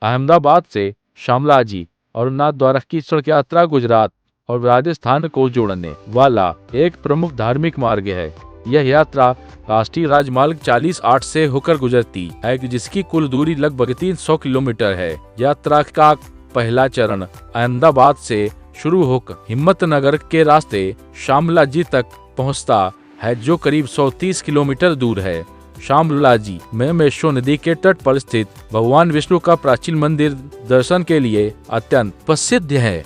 अहमदाबाद से शामलाजी और नाथ द्वारा की सड़क यात्रा गुजरात और राजस्थान को जोड़ने वाला एक प्रमुख धार्मिक मार्ग है। यह यात्रा राष्ट्रीय राजमार्ग 40/8 से होकर गुजरती है, जिसकी कुल दूरी लगभग 300 किलोमीटर है। यात्रा का पहला चरण अहमदाबाद से शुरू होकर हिम्मतनगर के रास्ते शामलाजी तक पहुंचता है, जो करीब 130 किलोमीटर दूर है। शामलाजी में मेश्व नदी के तट पर स्थित भगवान विष्णु का प्राचीन मंदिर दर्शन के लिए अत्यंत प्रसिद्ध है।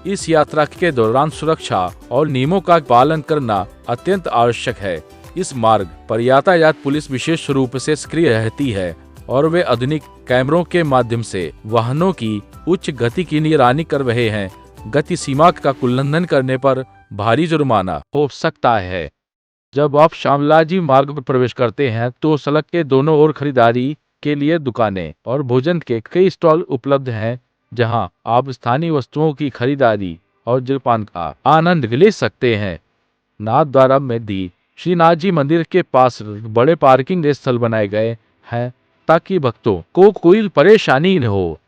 इस यात्रा के दौरान सुरक्षा और नियमों का पालन करना अत्यंत आवश्यक है। इस मार्ग पर यातायात पुलिस विशेष रूप से सक्रिय रहती है और वे आधुनिक कैमरों के माध्यम से वाहनों की उच्च गति की निगरानी कर रहे हैं। गति सीमा का उल्लंघन करने पर भारी जुर्माना हो सकता है। जब आप शामलाजी मार्ग पर प्रवेश करते हैं तो सड़क के दोनों ओर खरीदारी के लिए दुकानें और भोजन के कई स्टॉल उपलब्ध हैं, जहां आप स्थानीय वस्तुओं की खरीदारी और जलपान का आनंद ले सकते हैं। नाथ द्वारा में दी श्रीनाथ जी मंदिर के पास बड़े पार्किंग स्थल बनाए गए हैं ताकि भक्तों को कोई परेशानी न हो।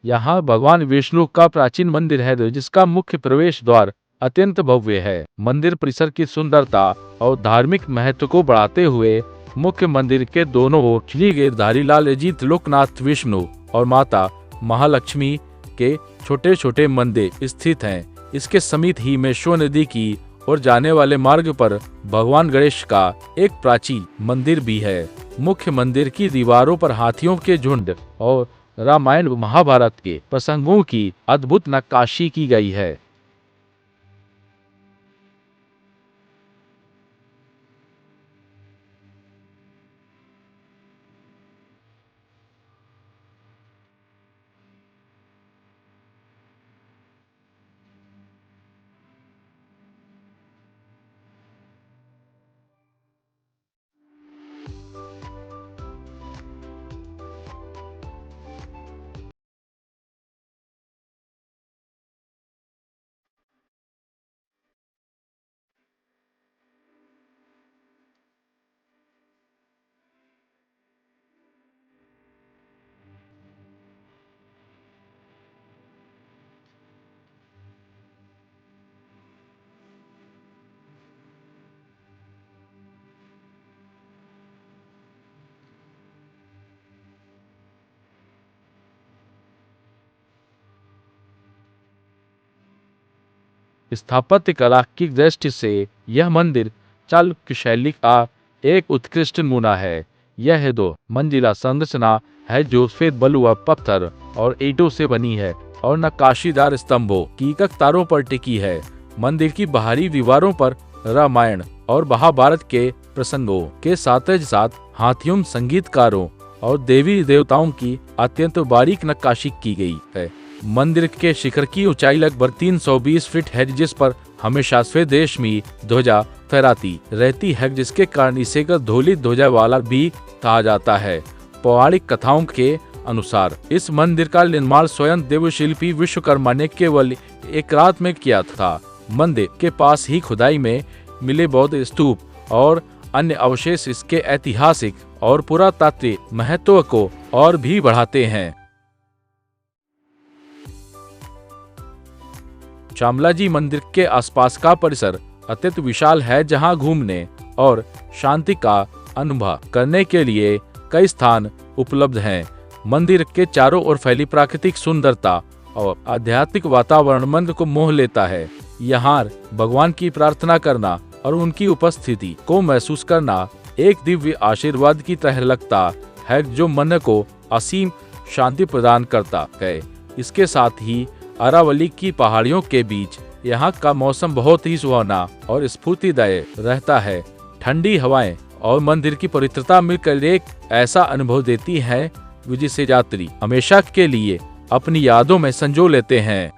यहाँ भगवान विष्णु का प्राचीन मंदिर है, जिसका मुख्य प्रवेश द्वार अत्यंत भव्य है। मंदिर परिसर की सुंदरता और धार्मिक महत्व को बढ़ाते हुए मुख्य मंदिर के दोनों ओर श्री गिरधारी लाल जी त्रिलोकनाथ विष्णु और माता महालक्ष्मी के छोटे छोटे मंदिर स्थित हैं। इसके समीप ही मेश्व नदी की ओर जाने वाले मार्ग पर भगवान गणेश का एक प्राचीन मंदिर भी है। मुख्य मंदिर की दीवारों पर हाथियों के झुंड और रामायण व महाभारत के प्रसंगों की अद्भुत नक्काशी की गई है। स्थापत्य कला की दृष्टि से यह मंदिर चालुक्य शैली का एक उत्कृष्ट नमूना है। यह 2 मंजिला संरचना है जो सफेद बलुआ पत्थर और ईंटों से बनी है और नक्काशीदार स्तंभों की कतारों पर टिकी है। मंदिर की बाहरी दीवारों पर रामायण और महाभारत के प्रसंगों के साथ हाथियों, संगीतकारों और देवी देवताओं की अत्यंत बारीक नक्काशी की गई है। मंदिर के शिखर की ऊंचाई लगभग 320 फीट है, जिस पर हमेशा सफेद रेशमी ध्वजा फहराती रहती है, जिसके कारण इसे धौली ध्वजा वाला भी कहा जाता है। पौराणिक कथाओं के अनुसार इस मंदिर का निर्माण स्वयं देवशिल्पी विश्वकर्मा ने केवल एक रात में किया था। मंदिर के पास ही खुदाई में मिले बौद्ध स्तूप और अन्य अवशेष इसके ऐतिहासिक और पुरातात्विक महत्व को और भी बढ़ाते हैं। शामलाजी मंदिर के आसपास का परिसर अत्यंत विशाल है, जहां घूमने और शांति का अनुभव करने के लिए कई स्थान उपलब्ध हैं। मंदिर के चारों ओर फैली प्राकृतिक सुंदरता और आध्यात्मिक वातावरण मन को मोह लेता है। यहाँ भगवान की प्रार्थना करना और उनकी उपस्थिति को महसूस करना एक दिव्य आशीर्वाद की तरह लगता है, जो मन को असीम शांति प्रदान करता है। इसके साथ ही अरावली की पहाड़ियों के बीच यहाँ का मौसम बहुत ही सुहावना और स्फूर्तिदायक रहता है। ठंडी हवाएं और मंदिर की पवित्रता मिलकर एक ऐसा अनुभव देती है जिसे यात्री हमेशा के लिए अपनी यादों में संजो लेते हैं।